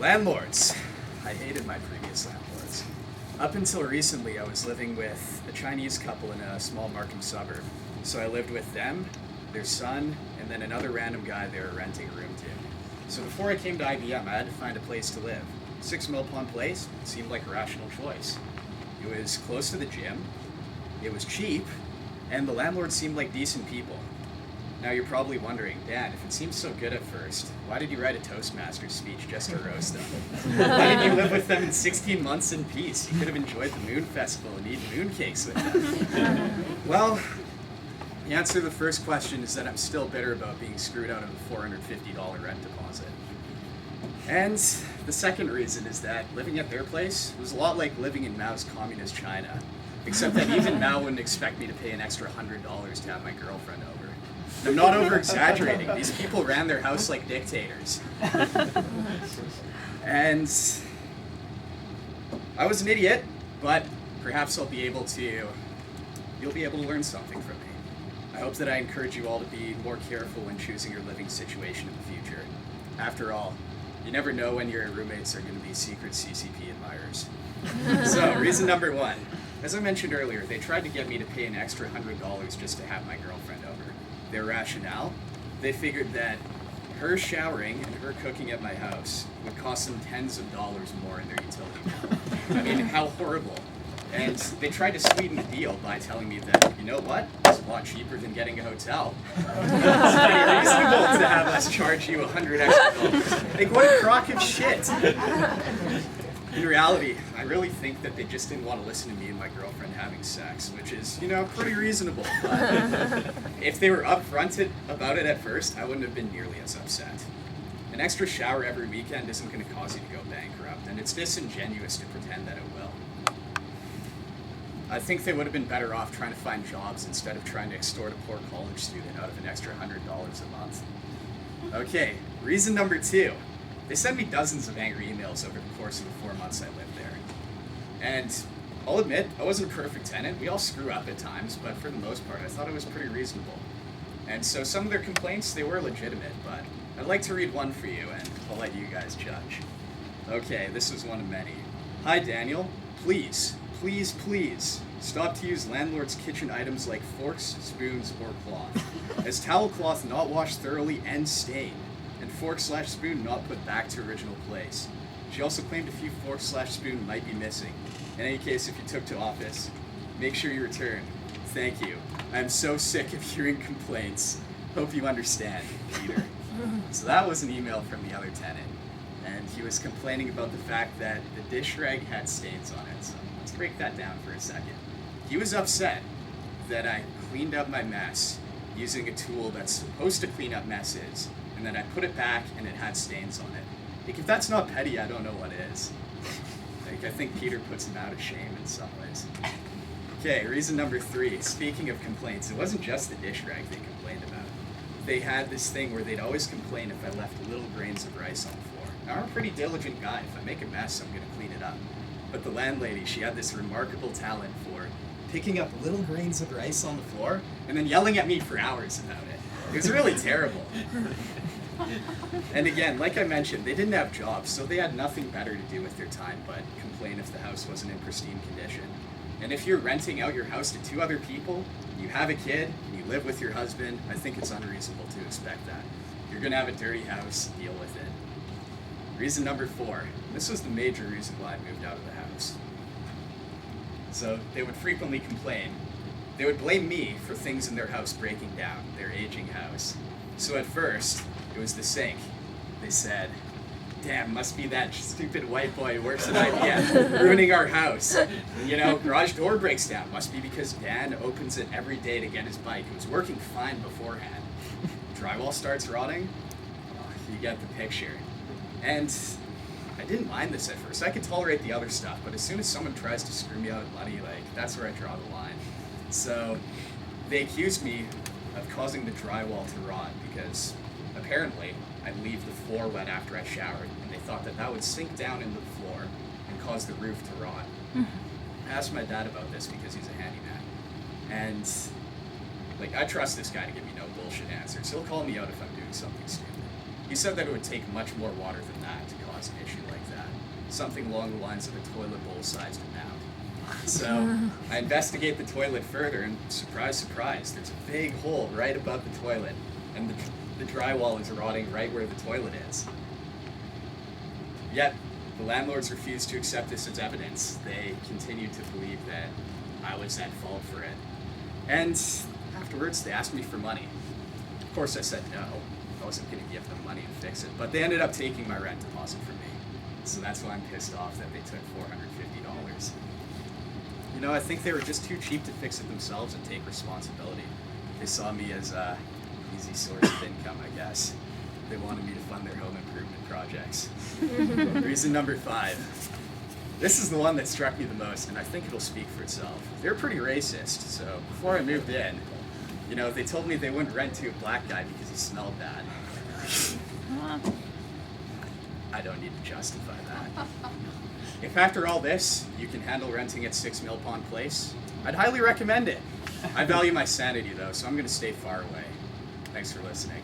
Landlords. I hated my previous landlords. Up until recently, I was living with a Chinese couple in a small Markham suburb. So I lived with them, their son, and then another random guy they were renting a room to. So before I came to IBM, I had to find a place to live. 6 Mill Pond Place seemed like a rational choice. It was close to the gym, it was cheap, and the landlords seemed like decent people. Now you're probably wondering, Dan, if it seems so good at first, why did you write a Toastmasters speech just to roast them? Why didn't you live with them in 16 months in peace? You could have enjoyed the Moon Festival and eaten mooncakes with them. Well, the answer to the first question is that I'm still bitter about being screwed out of a $450 rent deposit. And the second reason is that living at their place was a lot like living in Mao's communist China, except that even Mao wouldn't expect me to pay an extra $100 to have my girlfriend over. I'm not over-exaggerating. These people ran their house like dictators. And I was an idiot, but perhaps you'll be able to learn something from me. I hope that I encourage you all to be more careful when choosing your living situation in the future. After all, you never know when your roommates are going to be secret CCP admirers. So, reason number 1. As I mentioned earlier, they tried to get me to pay an extra $100 just to have my girlfriend over. Their rationale? They figured that her showering and her cooking at my house would cost them tens of dollars more in their utility bill. I mean, how horrible. And they tried to sweeten the deal by telling me that, you know what, it's a lot cheaper than getting a hotel. It's pretty reasonable to have us charge you $100 extra. Like, what a crock of shit. In reality, I really think that they just didn't want to listen to me and my girlfriend having sex, which is, pretty reasonable. But if they were upfront about it at first, I wouldn't have been nearly as upset. An extra shower every weekend isn't going to cause you to go bankrupt, and it's disingenuous to pretend that it will. I think they would have been better off trying to find jobs instead of trying to extort a poor college student out of an extra $100 a month. Okay, reason number 2. They sent me dozens of angry emails over the course of the 4 months I lived there. And I'll admit, I wasn't a perfect tenant. We all screw up at times, but for the most part, I thought it was pretty reasonable. And so some of their complaints, they were legitimate, but I'd like to read one for you, and I'll let you guys judge. Okay, this is one of many. Hi, Daniel. Please, stop to use landlord's kitchen items like forks, spoons, or cloth, as towel cloth not washed thoroughly and stained, and fork/spoon not put back to original place. She also claimed a few fork/spoon might be missing. In any case, if you took to office, make sure you return. Thank you. I'm so sick of hearing complaints. Hope you understand, Peter. So that was an email from the other tenant, and he was complaining about the fact that the dish rag had stains on it. So let's break that down for a second. He was upset that I cleaned up my mess using a tool that's supposed to clean up messes, and then I put it back and it had stains on it. Like, if that's not petty, I don't know what is. Like, I think Peter puts him out of shame in some ways. Okay, reason number 3. Speaking of complaints, it wasn't just the dish rag they complained about. They had this thing where they'd always complain if I left little grains of rice on the floor. Now, I'm a pretty diligent guy. If I make a mess, I'm going to clean it up. But the landlady, she had this remarkable talent for picking up little grains of rice on the floor and then yelling at me for hours about it. It was really terrible. And again, like I mentioned, they didn't have jobs, so they had nothing better to do with their time but complain if the house wasn't in pristine condition. And if you're renting out your house to 2 other people, you have a kid, and you live with your husband, I think it's unreasonable to expect that. You're going to have a dirty house, deal with it. Reason number 4. This was the major reason why I moved out of the house. So they would frequently complain. They would blame me for things in their house breaking down, their aging house. So at first, it was the sink. They said, damn, must be that stupid white boy who works at IBM, ruining our house. And, garage door breaks down. Must be because Dan opens it every day to get his bike. It was working fine beforehand. Drywall starts rotting. Oh, you get the picture. And I didn't mind this at first. I could tolerate the other stuff, but as soon as someone tries to screw me out of money, that's where I draw the line. So they accused me of causing the drywall to rot because apparently I'd leave the floor wet after I showered, and they thought that would sink down into the floor and cause the roof to rot. I asked my dad about this because he's a handyman, and I trust this guy to give me no bullshit answers. He'll call me out if I'm doing something stupid. He said that it would take much more water than that to cause an issue like that. Something along the lines of a toilet bowl-sized amount. So I investigate the toilet further, and surprise, surprise, there's a big hole right above the toilet, and the drywall is rotting right where the toilet is. Yet, the landlords refused to accept this as evidence. They continued to believe that I was at fault for it. And afterwards, they asked me for money. Of course, I said no. I wasn't going to give them money and fix it. But they ended up taking my rent deposit from me. So that's why I'm pissed off that they took $450. You know, I think they were just too cheap to fix it themselves and take responsibility. They saw me as an easy source of income, I guess. They wanted me to fund their home improvement projects. Reason number 5. This is the one that struck me the most, and I think it'll speak for itself. They're pretty racist, so before I moved in, you know, they told me they wouldn't rent to a black guy because he smelled bad. I don't need to justify that. If after all this, you can handle renting at 6 Mill Pond Place, I'd highly recommend it. I value my sanity though, so I'm going to stay far away. Thanks for listening.